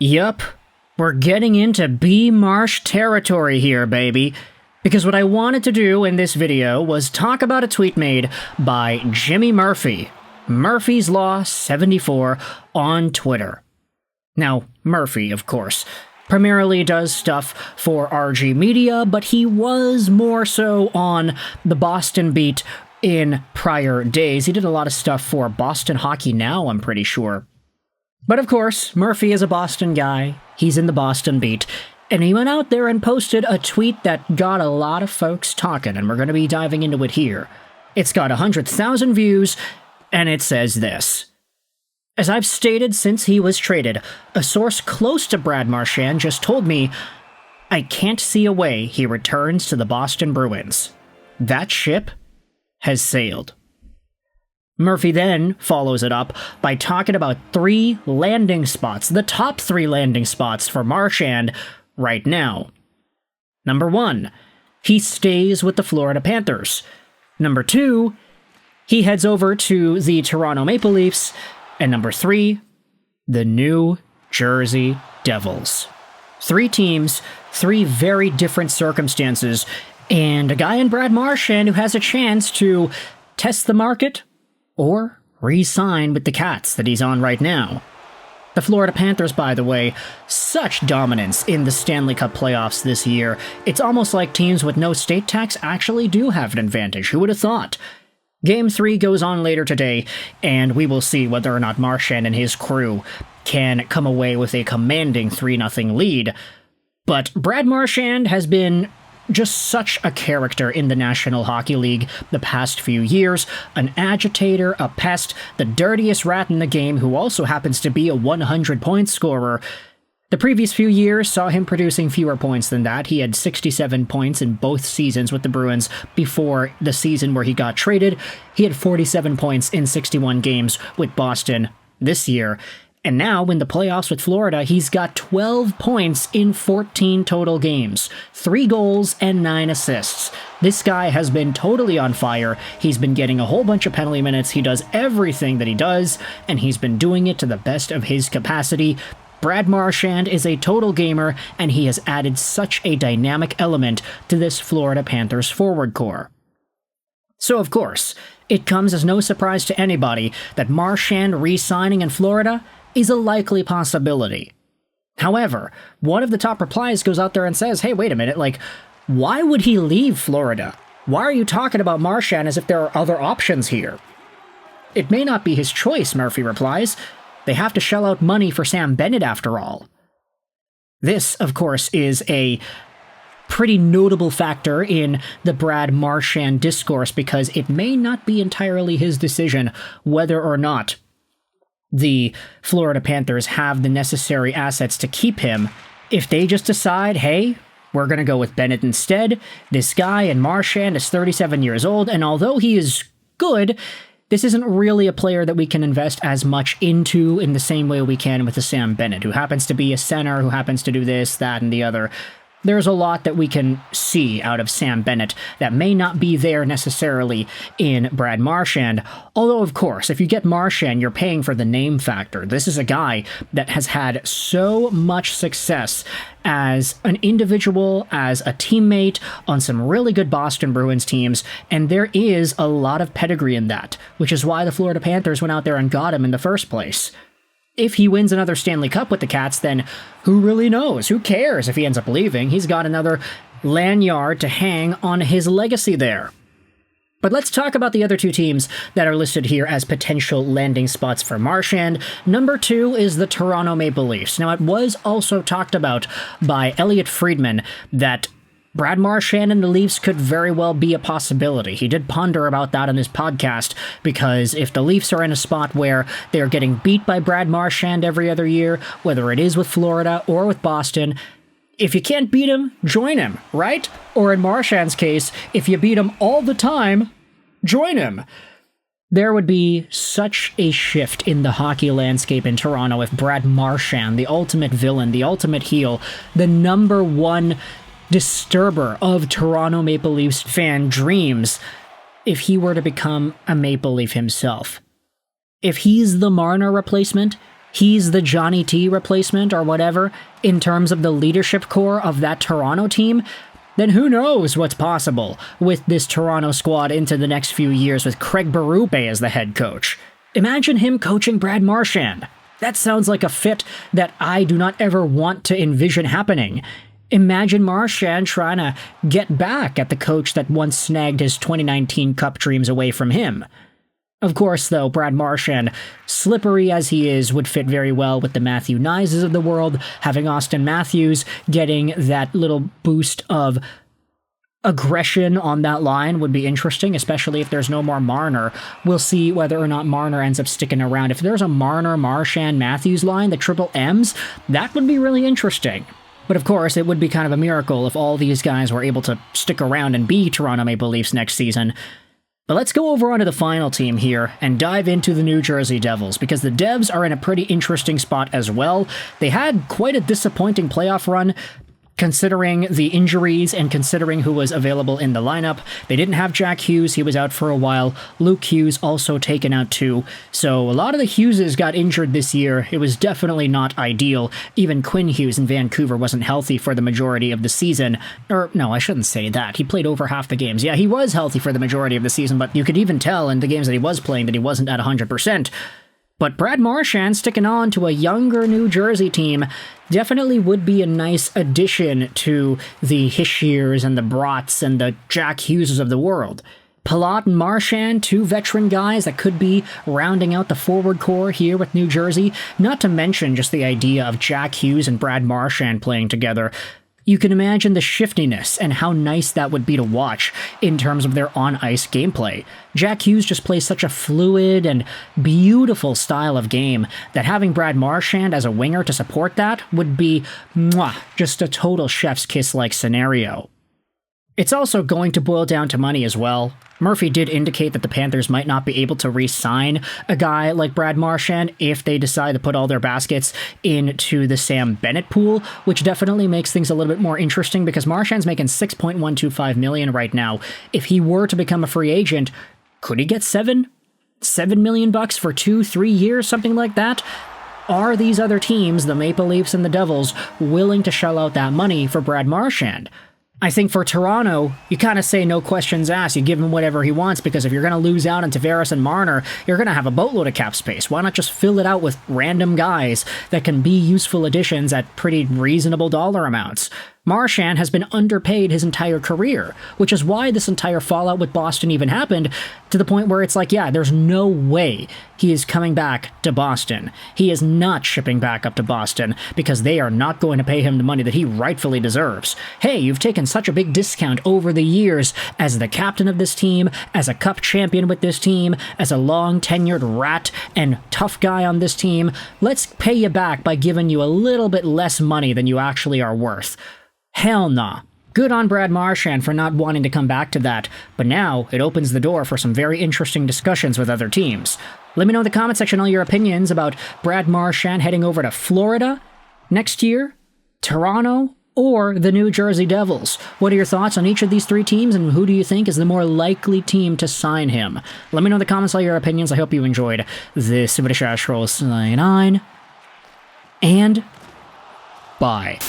Yup, we're getting into B-Marsh territory here, baby. Because what I wanted to do in this video was talk about a tweet made by Jimmy Murphy, Murphy's Law 74, on Twitter. Now, Murphy, of course, primarily does stuff for RG Media, but he was more so on the Boston beat in prior days. He did a lot of stuff for Boston Hockey Now, I'm pretty sure. But of course, Murphy is a Boston guy. He's in the Boston beat. And he went out there and posted a tweet that got a lot of folks talking, and we're going to be diving into it here. It's got 100,000 views, and it says this. As I've stated since he was traded, a source close to Brad Marchand just told me, I can't see a way he returns to the Boston Bruins. That ship has sailed. Murphy then follows it up by talking about 3 landing spots, the top 3 landing spots for Marchand right now. Number 1, he stays with the Florida Panthers. Number 2, he heads over to the Toronto Maple Leafs. And number 3, the New Jersey Devils. 3 teams, 3 very different circumstances, and a guy in Brad Marchand who has a chance to test the market or re-sign with the Cats that he's on right now. The Florida Panthers, by the way, such dominance in the Stanley Cup Playoffs this year. It's almost like teams with no state tax actually do have an advantage. Who would have thought? Game 3 goes on later today, and we will see whether or not Marchand and his crew can come away with a commanding 3-0 lead. But Brad Marchand has been just such a character in the National Hockey League the past few years. An agitator, a pest, the dirtiest rat in the game who also happens to be a 100-point scorer. The previous few years saw him producing fewer points than that. He had 67 points in both seasons with the Bruins before the season where he got traded. He had 47 points in 61 games with Boston this year. And now, in the playoffs with Florida, he's got 12 points in 14 total games, 3 goals and 9 assists. This guy has been totally on fire. He's been getting a whole bunch of penalty minutes. He does everything that he does, and he's been doing it to the best of his capacity. Brad Marchand is a total gamer, and he has added such a dynamic element to this Florida Panthers forward core. So, of course, it comes as no surprise to anybody that Marchand re-signing in Florida is a likely possibility. However, one of the top replies goes out there and says, hey, wait a minute, why would he leave Florida? Why are you talking about Marchand as if there are other options here? It may not be his choice, Murphy replies. They have to shell out money for Sam Bennett after all. This, of course, is a pretty notable factor in the Brad Marchand discourse because it may not be entirely his decision whether or not the Florida Panthers have the necessary assets to keep him. If they just decide, hey, we're going to go with Bennett instead, this guy and Marchand is 37 years old, and although he is good, this isn't really a player that we can invest as much into in the same way we can with a Sam Bennett, who happens to be a center, who happens to do this, that, and the other. There's a lot that we can see out of Sam Bennett that may not be there necessarily in Brad Marchand. Although, of course, if you get Marchand, you're paying for the name factor. This is a guy that has had so much success as an individual, as a teammate on some really good Boston Bruins teams, and there is a lot of pedigree in that, which is why the Florida Panthers went out there and got him in the first place. If he wins another Stanley Cup with the Cats, then who really knows? Who cares if he ends up leaving? He's got another lanyard to hang on his legacy there. But let's talk about the other 2 teams that are listed here as potential landing spots for Marchand. Number 2 is the Toronto Maple Leafs. Now, it was also talked about by Elliot Friedman that Brad Marchand and the Leafs could very well be a possibility. He did ponder about that on his podcast, because if the Leafs are in a spot where they're getting beat by Brad Marchand every other year, whether it is with Florida or with Boston, if you can't beat him, join him, right? Or in Marchand's case, if you beat him all the time, join him. There would be such a shift in the hockey landscape in Toronto if Brad Marchand, the ultimate villain, the ultimate heel, the number 1 disturber of Toronto Maple Leafs fan dreams, if he were to become a Maple Leaf himself. If he's the Marner replacement, he's the Johnny T replacement or whatever in terms of the leadership core of that Toronto team, then who knows what's possible with this Toronto squad into the next few years with Craig Berube as the head coach. Imagine him coaching Brad Marchand. That sounds like a fit that I do not ever want to envision happening. Imagine Marchand trying to get back at the coach that once snagged his 2019 Cup dreams away from him. Of course, though, Brad Marchand, slippery as he is, would fit very well with the Matthew Nyes of the world. Having Austin Matthews getting that little boost of aggression on that line would be interesting, especially if there's no more Marner. We'll see whether or not Marner ends up sticking around. If there's a Marner, Marchand, Matthews line, the triple M's, that would be really interesting. But of course, it would be kind of a miracle if all these guys were able to stick around and be Toronto Maple Leafs next season. But let's go over onto the final team here and dive into the New Jersey Devils, because the Devs are in a pretty interesting spot as well. They had quite a disappointing playoff run, considering the injuries and considering who was available in the lineup. They didn't have Jack Hughes, he was out for a while. Luke Hughes also taken out too. So a lot of the Hugheses got injured this year. It was definitely not ideal. Even Quinn Hughes in Vancouver wasn't healthy for the majority of the season. Or, no, I shouldn't say that. He played over half the games. Yeah, he was healthy for the majority of the season, but you could even tell in the games that he was playing that he wasn't at 100%. But Brad Marchand sticking on to a younger New Jersey team definitely would be a nice addition to the Hischiers and the Brotts and the Jack Hugheses of the world. Palat and Marchand, two veteran guys that could be rounding out the forward core here with New Jersey, not to mention just the idea of Jack Hughes and Brad Marchand playing together. You can imagine the shiftiness and how nice that would be to watch in terms of their on-ice gameplay. Jack Hughes just plays such a fluid and beautiful style of game that having Brad Marchand as a winger to support that would be just a total chef's kiss-like scenario. It's also going to boil down to money as well. Murphy did indicate that the Panthers might not be able to re-sign a guy like Brad Marchand if they decide to put all their baskets into the Sam Bennett pool, which definitely makes things a little bit more interesting because Marchand's making $6.125 million right now. If he were to become a free agent, could he get $7 million bucks for 2-3 years, something like that? Are these other teams, the Maple Leafs and the Devils, willing to shell out that money for Brad Marchand? I think for Toronto, you kind of say no questions asked. You give him whatever he wants, because if you're going to lose out on Tavares and Marner, you're going to have a boatload of cap space. Why not just fill it out with random guys that can be useful additions at pretty reasonable dollar amounts? Marchand has been underpaid his entire career, which is why this entire fallout with Boston even happened, to the point where it's like, yeah, there's no way he is coming back to Boston. He is not shipping back up to Boston because they are not going to pay him the money that he rightfully deserves. Hey, you've taken such a big discount over the years as the captain of this team, as a cup champion with this team, as a long-tenured rat and tough guy on this team. Let's pay you back by giving you a little bit less money than you actually are worth. Hell nah. Good on Brad Marchand for not wanting to come back to that, but now it opens the door for some very interesting discussions with other teams. Let me know in the comment section all your opinions about Brad Marchand heading over to Florida next year, Toronto, or the New Jersey Devils. What are your thoughts on each of these three teams, and who do you think is the more likely team to sign him? Let me know in the comments all your opinions. I hope you enjoyed this British Astros 99, and bye.